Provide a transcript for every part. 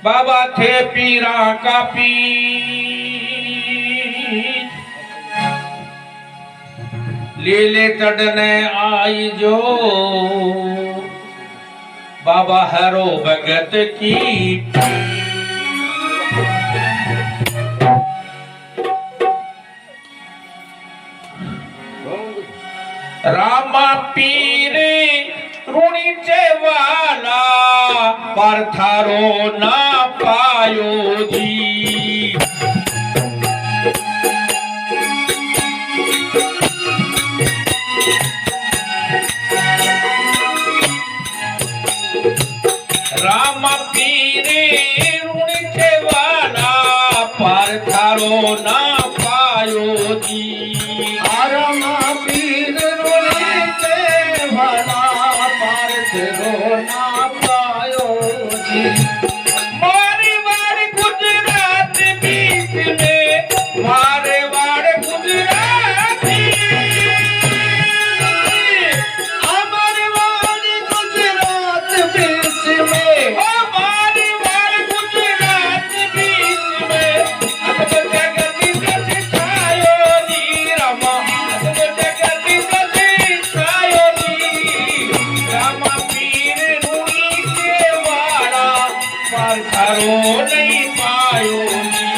बाबा थे पीरा का पीर लीले तड़ने आई जो बाबा हरो भगत की रामा पीरे ऋणी वाला पर थारो ना पायो जी राम पीरे ऋणी वाला पर थारो ना पायो जी राम पीर ऋणी वाला पर थारो ना पायो जी मारे वाड़ गुजरात बीच में मारे वाड़ गुजरात हमारे वाली गुजरात बीच में मारे वाड़ गुजरात बीच में अद्भुत गति से छायो नी रामा अद्भुत गति से छायो नी रामा पीर ऋणी के वाला पर थारो नहीं पायो नी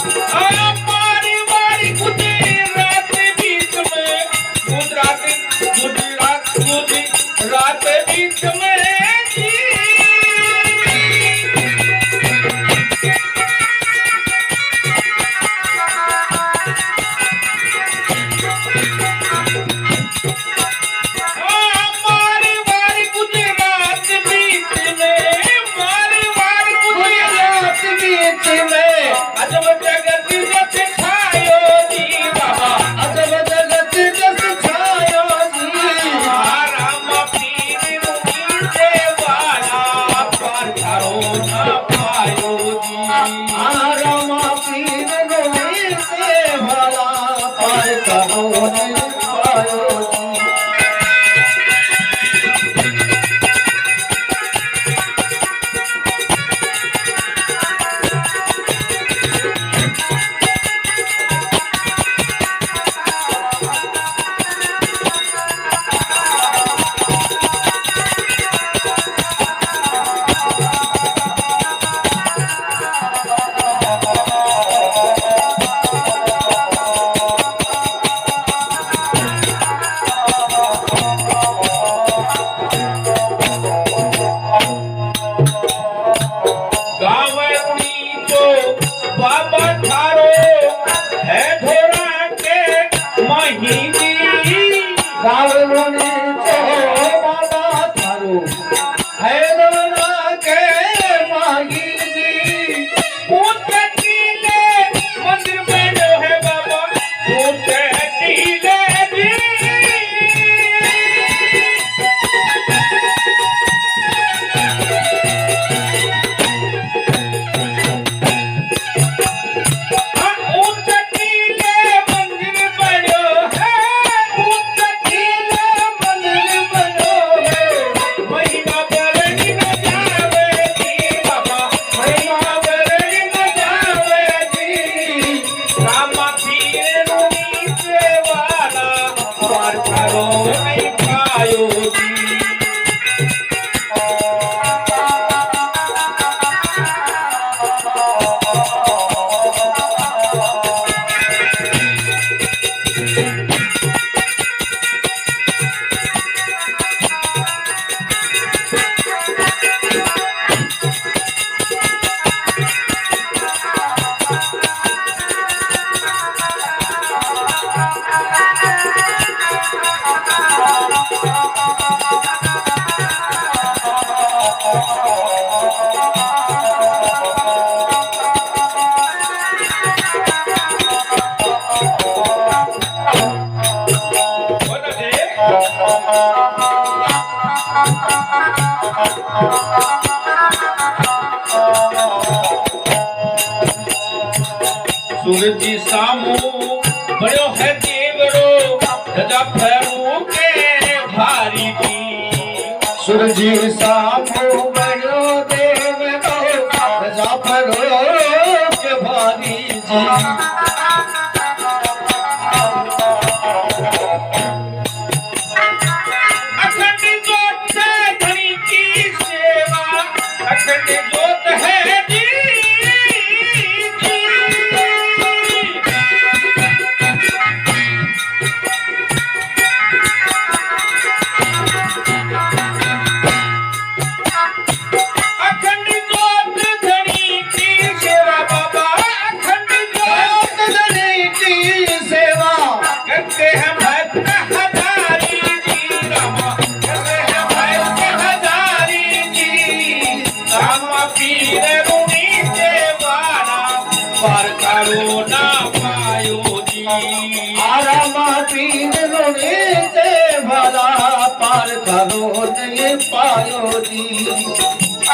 मारी मारी गुजरात बीच में गुजरात गुजरात गुजरात बीच में जी मारी मारी गुजरात बीच में मारी मारी गुजरात बीच में अजब जगत जस छायो जी बाबा अजब जगत जस छायो जी राम पीर ऋणी से वाला पर थारो ना पायो जी राम पीर ऋणी से भला पर थारो नहीं पायो जी सूरज सामू बड़ो है देवरो धजा फेरू के भारी की सूरजी सामो बनो देव रो जाफरो के भारी जी अखंड जोत है धनी की सेवा अखंड जोत है जी अखंड जोत धनी की सेवा बाबा अखंड जोत धनी की सेवा करते हैं भक्त हजारी जी रामा करते हैं भक्त हजारी जी रामा पीर रुणी देवाना पर करो ना पायो जी आरामा पीन रोने से भला पार करो नहीं पायो जी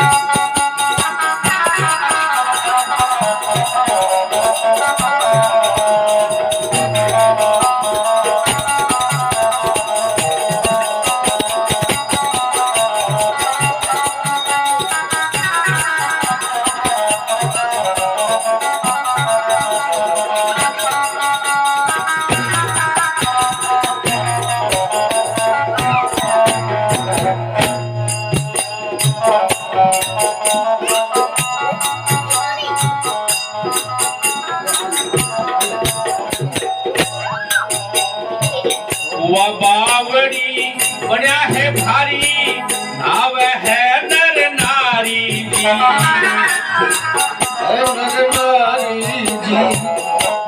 हुआ बावड़ी बना है भारी नाव है नर नारी जी नरनारी जी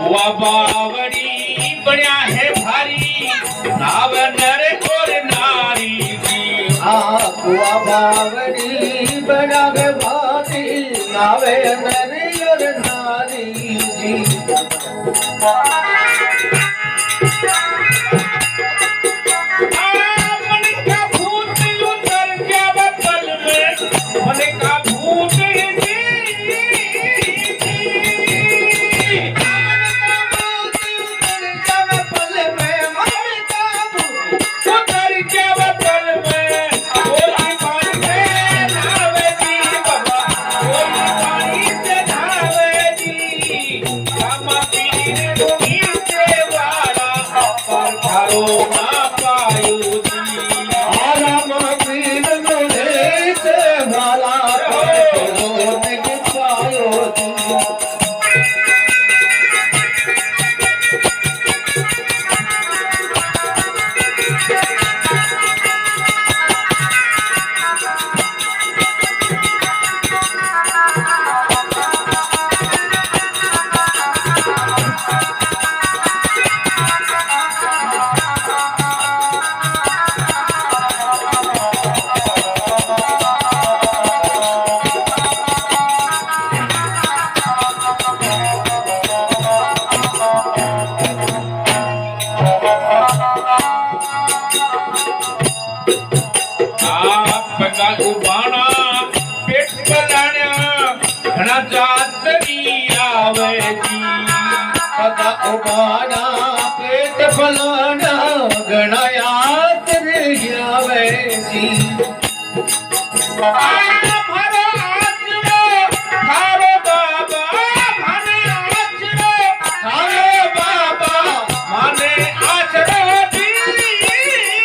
हुआ बावड़ी बना है भारी नाव नर और नारी जी आकुआ बावड़ी बनावे भाती नावे नरियर नारी जी मन का भूत उतर जावे पल में मन का भूत जी उतर जावे पल में कोई पानी से नहावे जी बाबा कोई पानी से नहावे जी रामा पीर रुणी देवाना पर करो ना पायो जी आरामा पीर रोने से भला पार करो नहीं पायो जी पगा उबाना पेट पलाना घना जात नहीं आवे जी पता उबाना पेट फलाना गणायात आवे जी भरो आचरो थारो बाबा माने आचरो थारो बाबा माने आचरो जी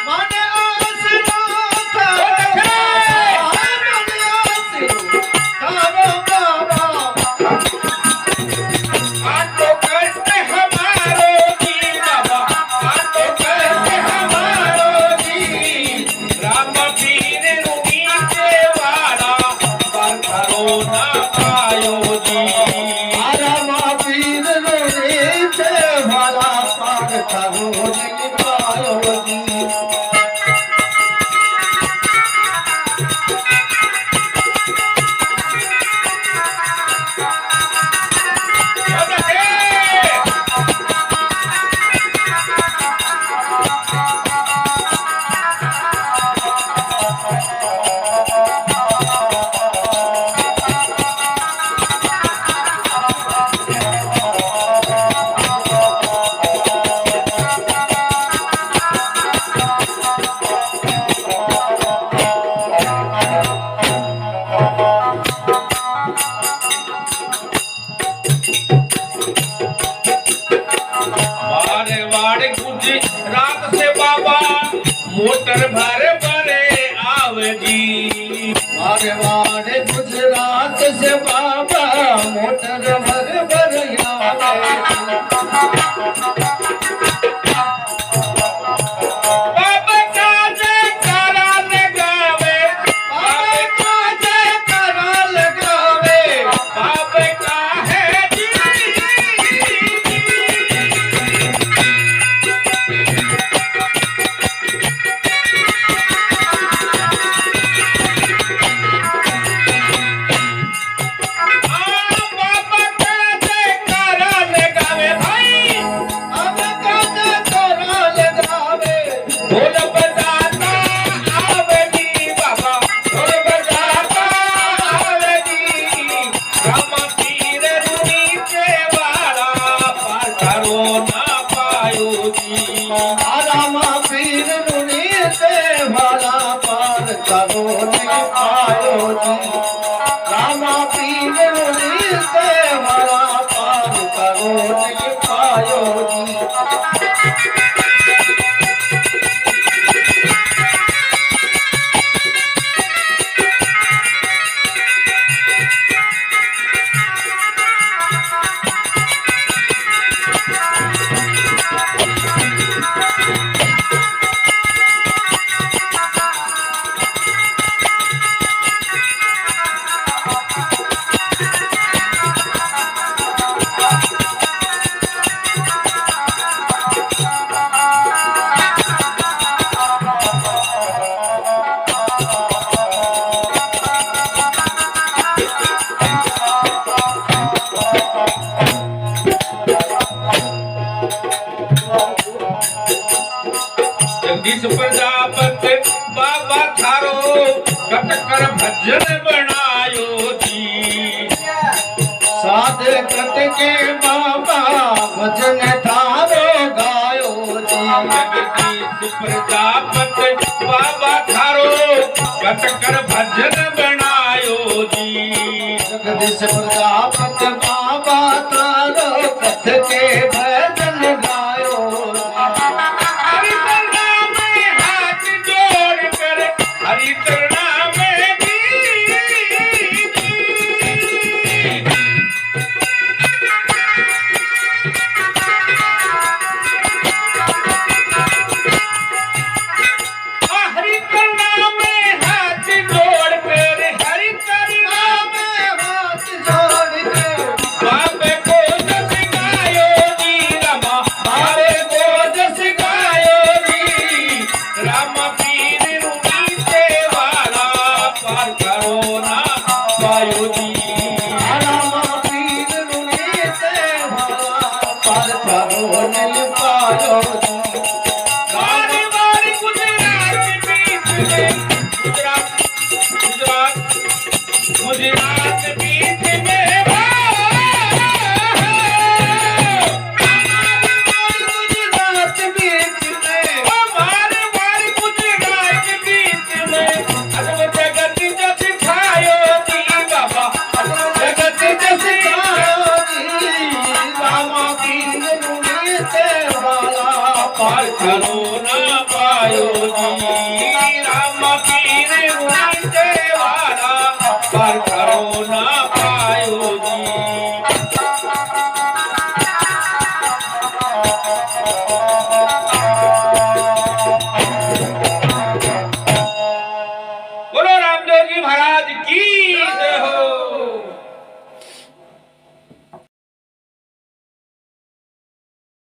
माने आसरो थारो बाबा आतो कष्ट हमारो जी बाबा आतो कष्ट हमारो जी राम पीर रुणी देवाना पर करो ना पायो जी आरामा पीर रोने से भला पार करो नहीं पायो जी मारवाड़ गुजरात से बाबा मोटर भरे भरे आवे जी मारवाड़ गुजरात से बाबा मोटर भर भर आवे बाबा का जयकारा लगावे बाबा का जयकारा लगावे बाबा का है जी बाबा का जयकारा लगावे भाई बाबा का जयकारा लगावे ढोल बजाता आवे जी बाबा ढोल बजाता आवे जी रामा पीर रूनी के वाला पार करो ना पायो जी रामा पीर रुनी से भला पार करो नहीं पायो जी रामा पीर रुनी से भला पार करो नहीं पायो जी जगदीश प्रजापति बाबा थारो कटकर भजन बनायो जी साध कृत के बाबा भजन थारो गायो जी जगदीश प्रजापति बाबा थारो कटकर भजन बनायो जी जगदीश प्रजापति बाबा तारो कथ के भजन गायो हरि करना में हाथ जोड़ कर हरि करना में जी हरि करना में हाथ जोड़ कर हरि करना में हाथ जोड़ के बाबे को जस गायो जी रमा बाबे को जस गायो जी राम पीर रूनी से वाला पार करो ना पायो जी रामा पीर रुनी से भला पार करो नहीं पायो जी मारवाड़ गुजरात बीच में गुजरात बीच में गुजरात बीच में मारवाड़ गुजरात बीच में अदब जगत जस खायो जी बाबा अदब जगत जस सिखायो जी रामा पीर रुनी से भला पार करो